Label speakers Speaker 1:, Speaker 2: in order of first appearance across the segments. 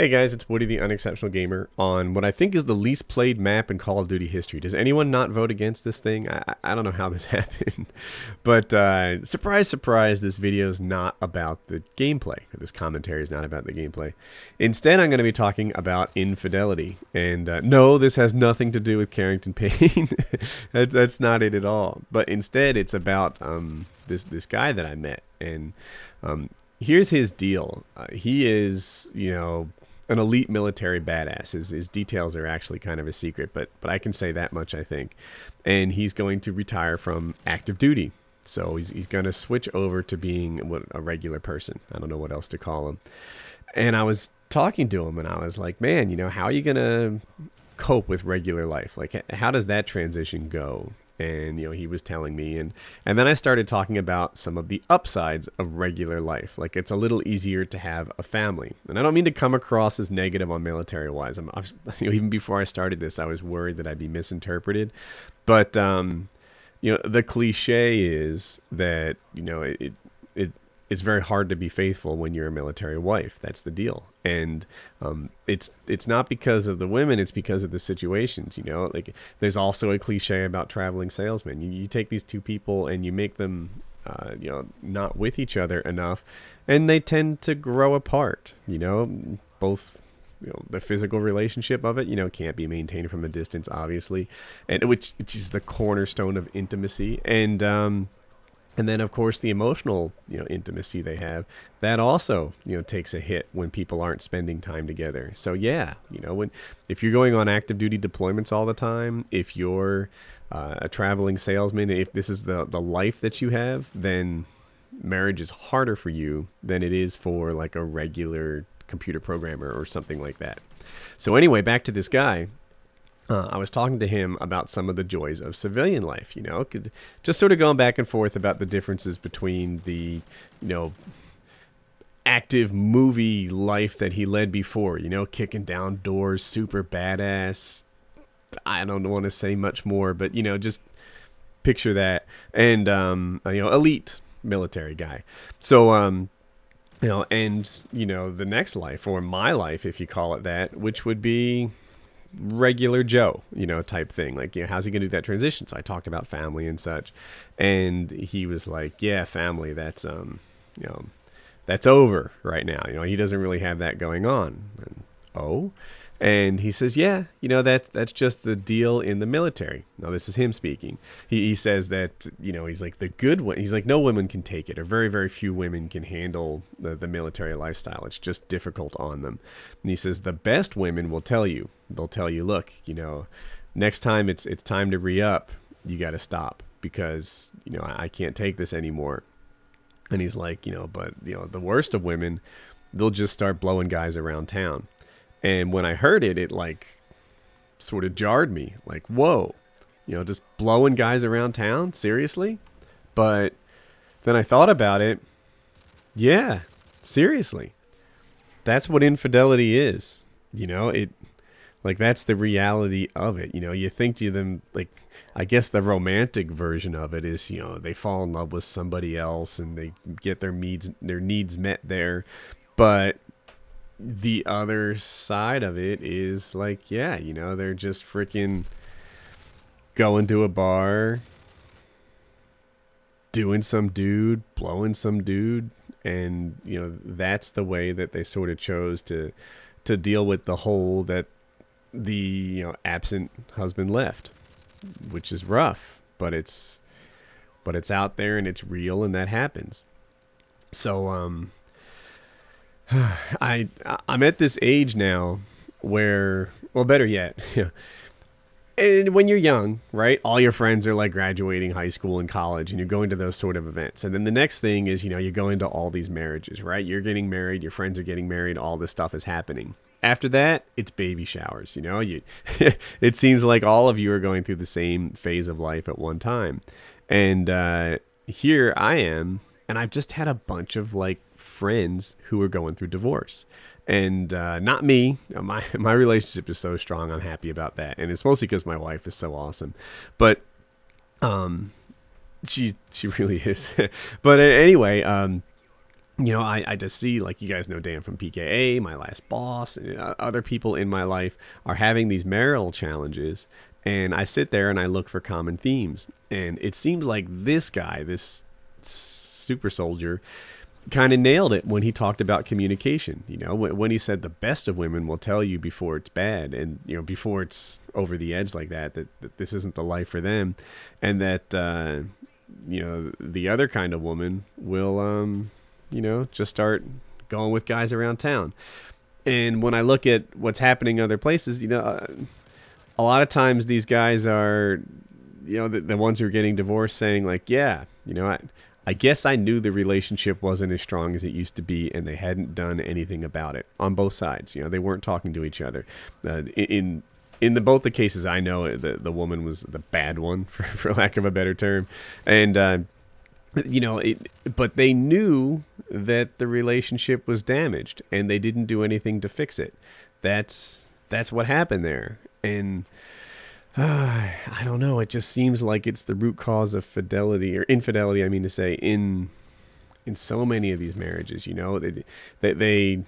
Speaker 1: Hey guys, it's Woody the Unexceptional Gamer on what I think is the least played map in Call of Duty history. Does anyone not vote against this thing? I don't know how this happened. But surprise, surprise, this video is not about the gameplay. This commentary is not about the gameplay. Instead, I'm going to be talking about infidelity. And no, this has nothing to do with Carrington Payne. That's not it at all. But instead, it's about this guy that I met. And here's his deal. He is, an elite military badass. His details are actually kind of a secret, but I can say that much, I think. And he's going to retire from active duty. So he's going to switch over to being a regular person. I don't know what else to call him. And I was talking to him, and I was like, man, how are you going to cope with regular life? Like, how does that transition go? And, he was telling me, and then I started talking about some of the upsides of regular life. Like, it's a little easier to have a family. And I don't mean to come across as negative on military-wise. Even before I started this, I was worried that I'd be misinterpreted. But, the cliche is that, it's very hard to be faithful when you're a military wife. That's the deal. And it's not because of the women, it's because of the situations, Like, there's also a cliche about traveling salesmen. You take these two people and you make them, not with each other enough, and they tend to grow apart, both... the physical relationship of it, can't be maintained from a distance, obviously, and which is the cornerstone of intimacy. And then, of course, the emotional, intimacy they have, that also, takes a hit when people aren't spending time together. So, yeah, if you're going on active duty deployments all the time, if you're a traveling salesman, if this is the life that you have, then marriage is harder for you than it is for like a regular computer programmer or something like that. So anyway, back to this guy. I was talking to him about some of the joys of civilian life, just sort of going back and forth about the differences between the, active movie life that he led before, kicking down doors, super badass. I don't want to say much more, but, just picture that. And, elite military guy. So, and, the next life, or my life, if you call it that, which would be regular Joe, type thing. Like, how's he going to do that transition? So I talked about family and such. And he was like, yeah, family, that's, that's over right now. He doesn't really have that going on. And he says, yeah, that's just the deal in the military. Now, this is him speaking. He says that, he's like, the good one. He's like, no women can take it, or very, very few women can handle the military lifestyle. It's just difficult on them. And he says, the best women will tell you. They'll tell you, look, next time it's time to re-up, you got to stop because, I can't take this anymore. And he's like, but, the worst of women, they'll just start blowing guys around town. And when I heard it, it like sort of jarred me. Like, whoa, just blowing guys around town? Seriously? But then I thought about it. Yeah, seriously. That's what infidelity is. That's the reality of it. You think to them, like, I guess the romantic version of it is, they fall in love with somebody else and they get their needs met there. But the other side of it is like, yeah, they're just freaking going to a bar, doing some dude, blowing some dude. And, that's the way that they sort of chose to deal with the hole that the, absent husband left, which is rough, but it's out there and it's real, and that happens. So, I'm at this age now where, well, better yet, and when you're young, right, all your friends are like graduating high school and college, and you're going to those sort of events. And then the next thing is, you're going to all these marriages, right? You're getting married, your friends are getting married, all this stuff is happening. After that, it's baby showers, it seems like all of you are going through the same phase of life at one time. And here I am, and I've just had a bunch of like friends who are going through divorce. And not me. My relationship is so strong. I'm happy about that. And it's mostly because my wife is so awesome. But she really is. But anyway, I just see, like, you guys know Dan from PKA, my last boss, and other people in my life are having these marital challenges. And I sit there and I look for common themes. And it seems like this guy, this super soldier, kind of nailed it when he talked about communication. When he said the best of women will tell you before it's bad, and before it's over the edge like that this isn't the life for them, and that the other kind of woman will just start going with guys around town. And when I look at what's happening other places, a lot of times these guys are, the ones who are getting divorced saying like, yeah, I guess I knew the relationship wasn't as strong as it used to be, and they hadn't done anything about it on both sides. They weren't talking to each other. In both the cases I know, the woman was the bad one, for lack of a better term. And, but they knew that the relationship was damaged, and they didn't do anything to fix it. That's what happened there. And I don't know. It just seems like it's the root cause of fidelity, or infidelity, I mean to say, in so many of these marriages. They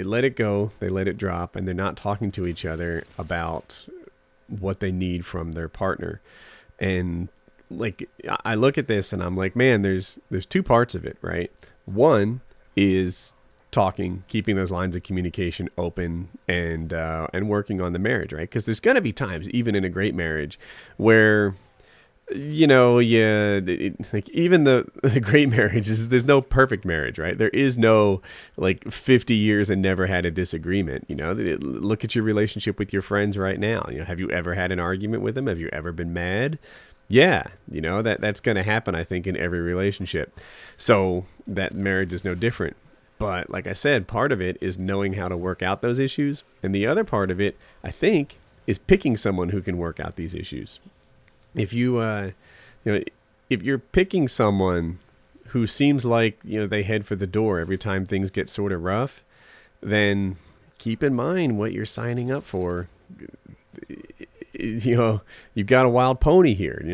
Speaker 1: let it go, they let it drop, and they're not talking to each other about what they need from their partner. And like, I look at this and I'm like, man, there's two parts of it, right? One is talking, keeping those lines of communication open, and working on the marriage, right? Because there's gonna be times, even in a great marriage, where like even the great marriages, there's no perfect marriage, right? There is no like 50 years and never had a disagreement. Look at your relationship with your friends right now. Have you ever had an argument with them? Have you ever been mad? Yeah, that's going to happen, I think, in every relationship. So that marriage is no different. But like I said, part of it is knowing how to work out those issues. And the other part of it, I think, is picking someone who can work out these issues. If if you're picking someone who seems like, they head for the door every time things get sort of rough, then keep in mind what you're signing up for. You've got a wild pony here,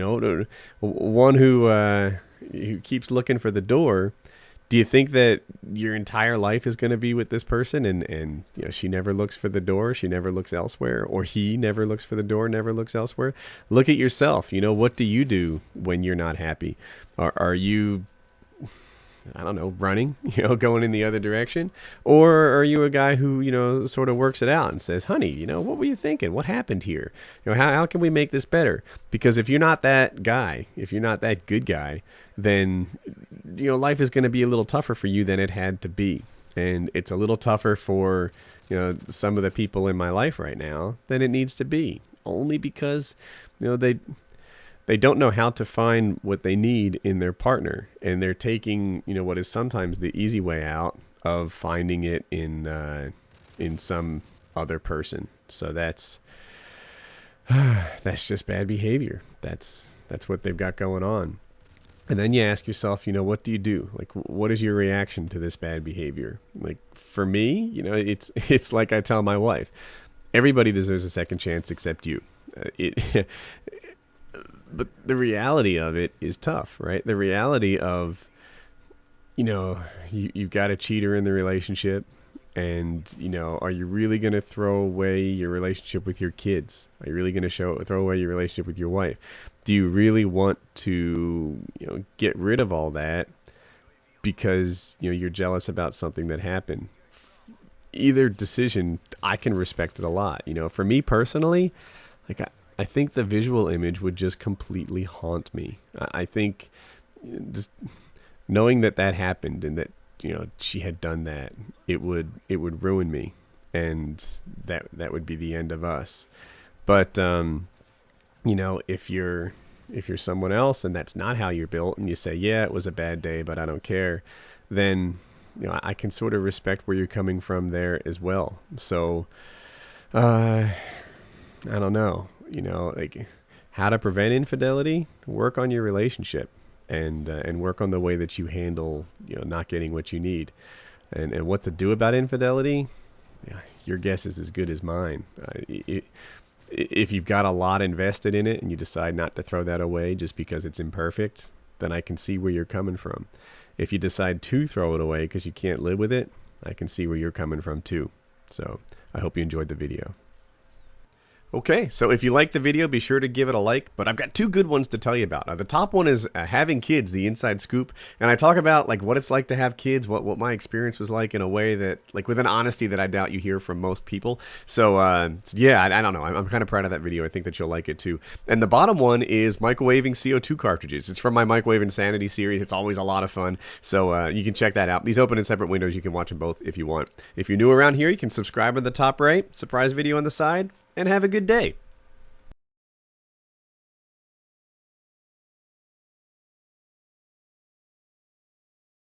Speaker 1: one who keeps looking for the door. Do you think that your entire life is going to be with this person, and she never looks for the door, she never looks elsewhere, or he never looks for the door, never looks elsewhere? Look at yourself. What do you do when you're not happy? Are you, I don't know, running, going in the other direction? Or are you a guy who, sort of works it out and says, honey, what were you thinking? What happened here? How can we make this better? Because if you're not that guy, if you're not that good guy, then, life is going to be a little tougher for you than it had to be. And it's a little tougher for, some of the people in my life right now than it needs to be. Only because, they don't know how to find what they need in their partner, and they're taking, what is sometimes the easy way out of finding it in some other person. So that's just bad behavior. That's what they've got going on. And then you ask yourself, what do you do? Like, what is your reaction to this bad behavior? Like, for me, it's like I tell my wife, everybody deserves a second chance except you. But the reality of it is tough, right? The reality of, you've got a cheater in the relationship, and, are you really going to throw away your relationship with your kids? Are you really going to throw away your relationship with your wife? Do you really want to, get rid of all that because, you're jealous about something that happened? Either decision, I can respect it a lot. For me personally, like, I think the visual image would just completely haunt me. I think just knowing that happened, and that, she had done that, it would ruin me, and that would be the end of us. But, if you're someone else and that's not how you're built, and you say, yeah, it was a bad day, but I don't care, then, I can sort of respect where you're coming from there as well. So, I don't know. Like, how to prevent infidelity? Work on your relationship, and work on the way that you handle, not getting what you need, and what to do about infidelity. Your guess is as good as mine. If you've got a lot invested in it and you decide not to throw that away just because it's imperfect, then I can see where you're coming from. if you decide to throw it away because you can't live with it, I can see where you're coming from too. So I hope you enjoyed the video. Okay, so if you like the video, be sure to give it a like, but I've got two good ones to tell you about. The top one is having kids, the inside scoop, and I talk about like what it's like to have kids, what my experience was like in a way that, like with an honesty that I doubt you hear from most people. So yeah, I don't know, I'm kind of proud of that video. I think that you'll like it too. And the bottom one is microwaving CO2 cartridges. It's from my Microwave Insanity series. It's always a lot of fun, so you can check that out. These open in separate windows. You can watch them both if you want. If you're new around here, you can subscribe in the top right, surprise video on the side, and have a good day.